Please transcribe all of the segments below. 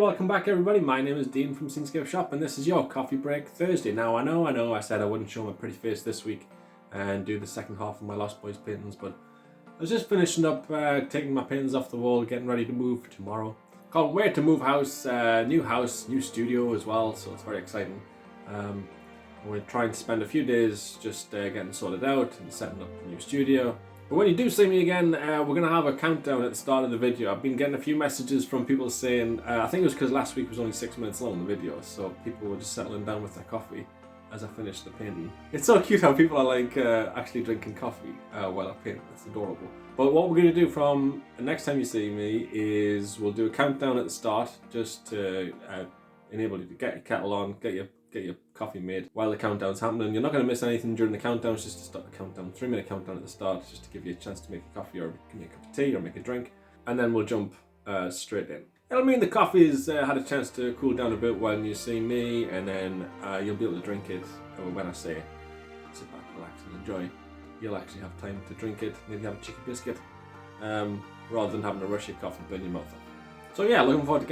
welcome back everybody. My name is Dean from Scenescapeshop and this is your Coffee Break Thursday. Now I know I said I wouldn't show my pretty face this week and do the second half of my Lost Boys paintings, but I was just finishing up taking my paintings off the wall, getting ready to move tomorrow. Can't wait to move house, new studio as well, so it's very exciting. We're trying to spend a few days just getting sorted out and setting up the new studio. But when you do see me again, we're going to have a countdown at the start of the video. I've been getting a few messages from people saying, I think it was because last week was only 6 minutes long, the video, so people were just settling down with their coffee as I finished the painting. It's so cute how people are like actually drinking coffee while I paint. It's adorable. But what we're going to do from the next time you see me is we'll do a countdown at the start just to enable you to get your kettle on, get your coffee made while the countdown's happening. You're not going to miss anything during the countdown. It's just to start the countdown, 3-minute countdown at the start, just to give you a chance to make a coffee or give me a cup of tea or make a drink, and then we'll jump straight in. It'll mean the coffee's had a chance to cool down a bit when you see me, and then you'll be able to drink it when I say sit back, relax and enjoy. You'll actually have time to drink it, maybe have a chicken biscuit, rather than having to rush your coffee and burn your mouth up. So yeah, looking forward to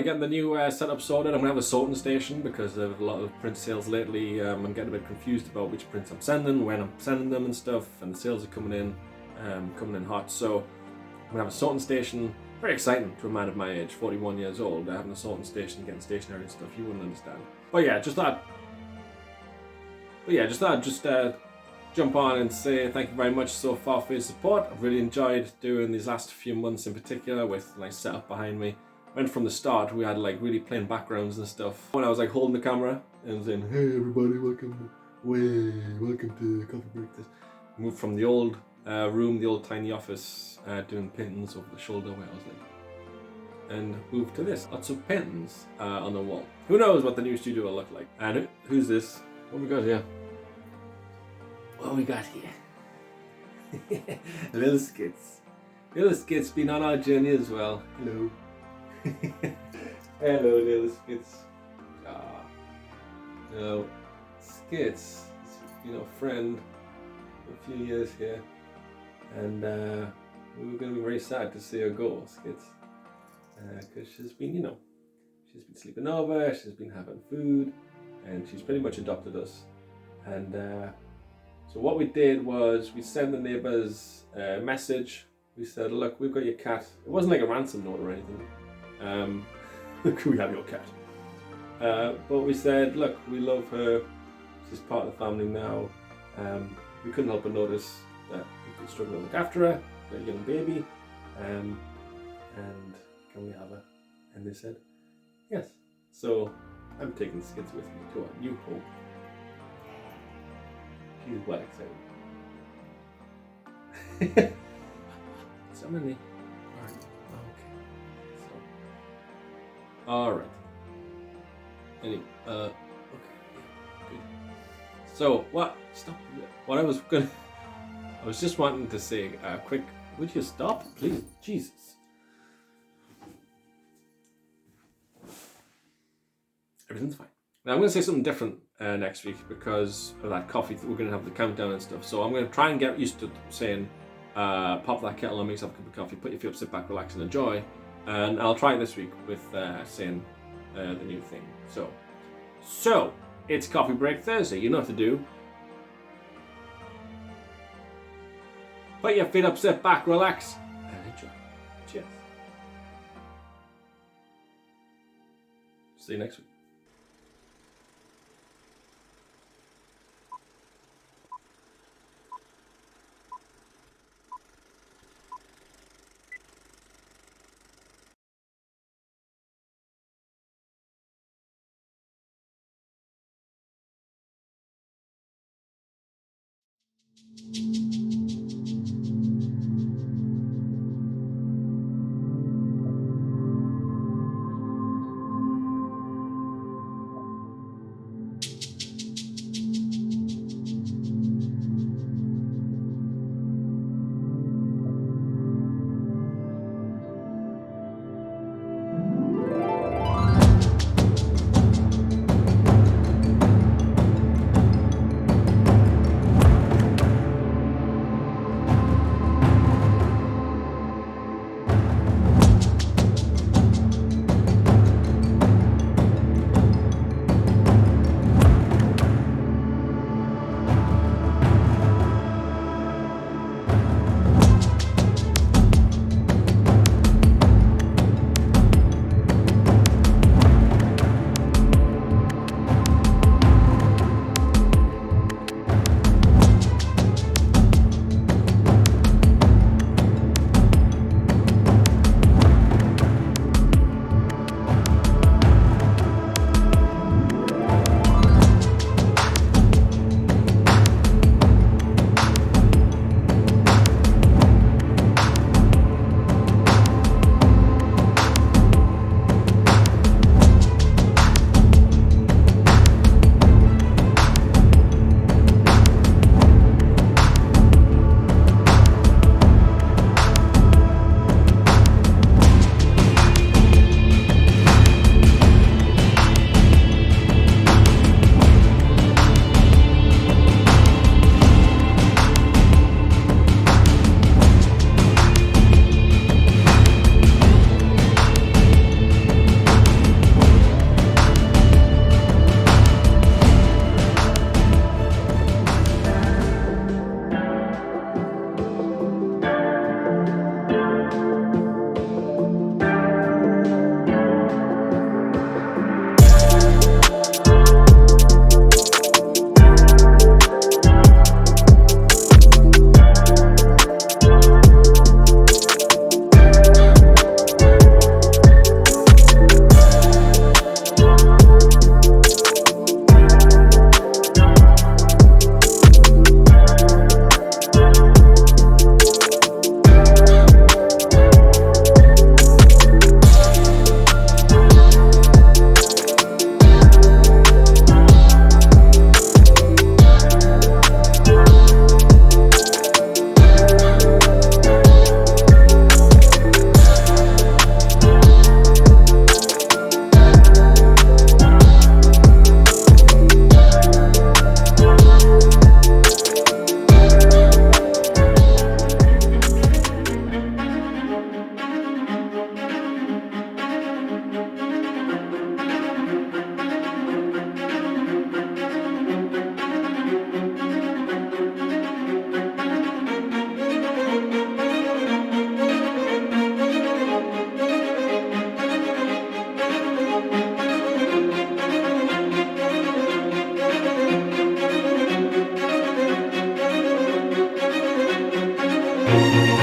getting the new setup sorted. I'm going to have a sorting station because of a lot of print sales lately. I'm getting a bit confused about which prints I'm sending, when I'm sending them and stuff, and the sales are coming in hot. So I'm going to have a sorting station. Very exciting to a man of my age, 41 years old, having a sorting station, getting stationery and stuff. You wouldn't understand. But yeah, just thought I'd jump on and say thank you very much so far for your support. I've really enjoyed doing these last few months in particular with nice setup behind me. Went from the start, we had like really plain backgrounds and stuff. When I was like holding the camera and saying, hey everybody, welcome to Coffee Break. Moved from the old room, the old tiny office, doing paintings over the shoulder where I was like, and moved to this. Lots of paintings on the wall. Who knows what the new studio will look like. And who's this? What we got here? What we got here? Little Skits. Little Skits been on our journey as well. Hello. Hello, little Skits. Skits has been a friend for a few years here, and we were going to be very sad to see her go, Skits, because she's been sleeping over, she's been having food, and she's pretty much adopted us. And so what we did was we sent the neighbours a message. We said, look, we've got your cat. It wasn't like a ransom note or anything. We have your cat. But we said, look, we love her. She's part of the family now. We couldn't help but notice that we could struggle to look after her, a young baby. And can we have her? And they said, yes. So I'm taking Skits with me to our new home. She's well excited. So many. Alright. Anyway, okay. Good. So, I was just wanting to say a quick, would you stop, please? Jesus. Everything's fine. Now, I'm going to say something different next week because of that coffee. We're going to have the countdown and stuff. So I'm going to try and get used to saying, pop that kettle on, make yourself a cup of coffee, put your feet up, sit back, relax and enjoy. And I'll try this week with saying the new thing. So it's Coffee Break Thursday. You know what to do. Put your feet up, sit back, relax, and enjoy. Cheers. See you next week. Bye.